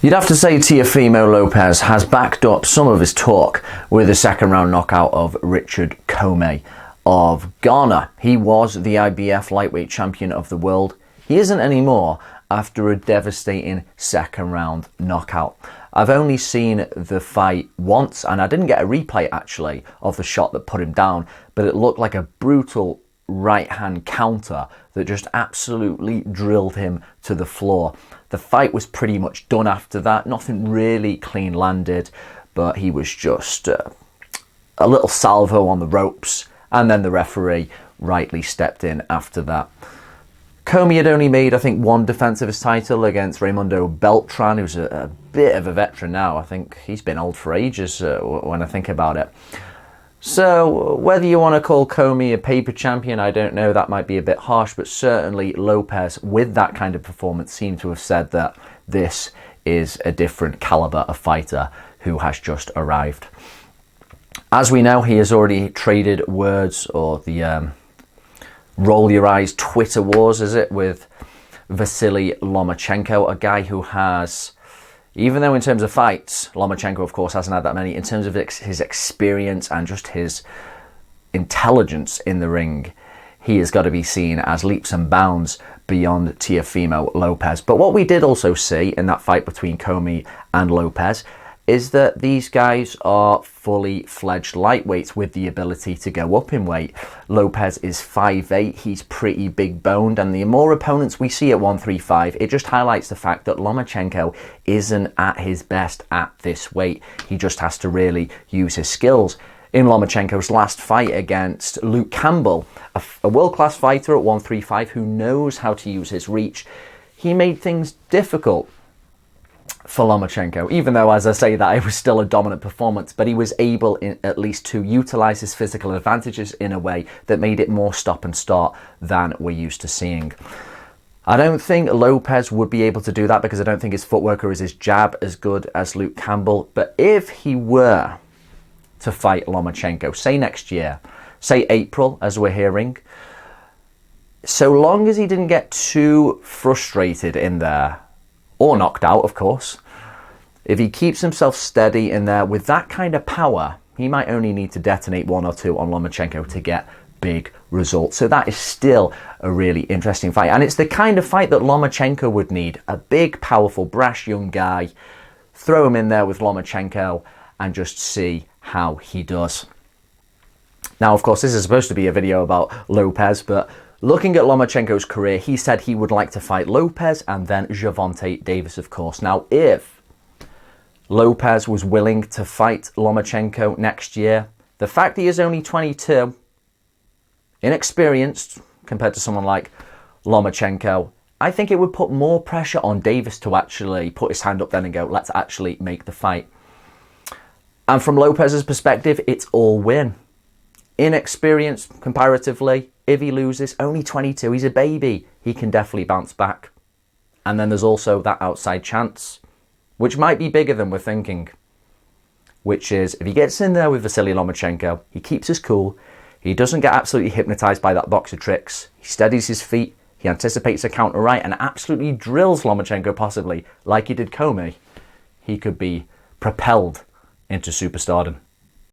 You'd have to say Teofimo Lopez has backed up some of his talk with a second round knockout of Richard Commey of Ghana. He was the IBF lightweight champion of the world. He isn't anymore after a devastating second round knockout. I've only seen the fight once, and I didn't get a replay actually of the shot that put him down, but it looked like a brutal right hand counter that just absolutely drilled him to the floor. The fight was pretty much done after that. Nothing really clean landed, but he was just a little salvo on the ropes, and then the referee rightly stepped in after that. Commey had only made, I think, one defense of his title against Raimundo Beltran, who's a bit of a veteran now. I think he's been old for ages when I think about it. So whether you want to call Commey a paper champion, I don't know. That might be a bit harsh, but certainly Lopez, with that kind of performance, seemed to have said that this is a different caliber of fighter who has just arrived. As we know, he has already traded words, or the roll your eyes Twitter wars, is it, with Vasily Lomachenko, a guy who has, even though in terms of fights, Lomachenko, of course, hasn't had that many, in terms of his experience and just his intelligence in the ring, he has got to be seen as leaps and bounds beyond Teofimo Lopez. But what we did also see in that fight between Commey and Lopez is that these guys are fully fledged lightweights with the ability to go up in weight. Lopez is 5'8", he's pretty big boned, and the more opponents we see at 135, it just highlights the fact that Lomachenko isn't at his best at this weight. He just has to really use his skills. In Lomachenko's last fight against Luke Campbell, a world-class fighter at 135 who knows how to use his reach, he made things difficult for Lomachenko, even though, as I say that, it was still a dominant performance, but he was able at least to utilize his physical advantages in a way that made it more stop and start than we're used to seeing. I don't think Lopez would be able to do that because I don't think his footwork or his jab as good as Luke Campbell, but if he were to fight Lomachenko, say next year, say April, as we're hearing, so long as he didn't get too frustrated in there, or knocked out, of course, if he keeps himself steady in there with that kind of power, he might only need to detonate one or two on Lomachenko to get big results. So that is still a really interesting fight. And it's the kind of fight that Lomachenko would need. A big, powerful, brash young guy. Throw him in there with Lomachenko and just see how he does. Now, of course, this is supposed to be a video about Lopez, but looking at Lomachenko's career, he said he would like to fight Lopez and then Gervonta Davis, of course. Now, if Lopez was willing to fight Lomachenko next year, the fact he is only 22, inexperienced compared to someone like Lomachenko, I think it would put more pressure on Davis to actually put his hand up then and go, let's actually make the fight. And from Lopez's perspective, it's all win. Inexperienced comparatively. If he loses, only 22, he's a baby. He can definitely bounce back. And then there's also that outside chance, which might be bigger than we're thinking, which is if he gets in there with Vasily Lomachenko, he keeps his cool, he doesn't get absolutely hypnotized by that box of tricks, he steadies his feet, he anticipates a counter right and absolutely drills Lomachenko possibly, like he did Commey, he could be propelled into superstardom.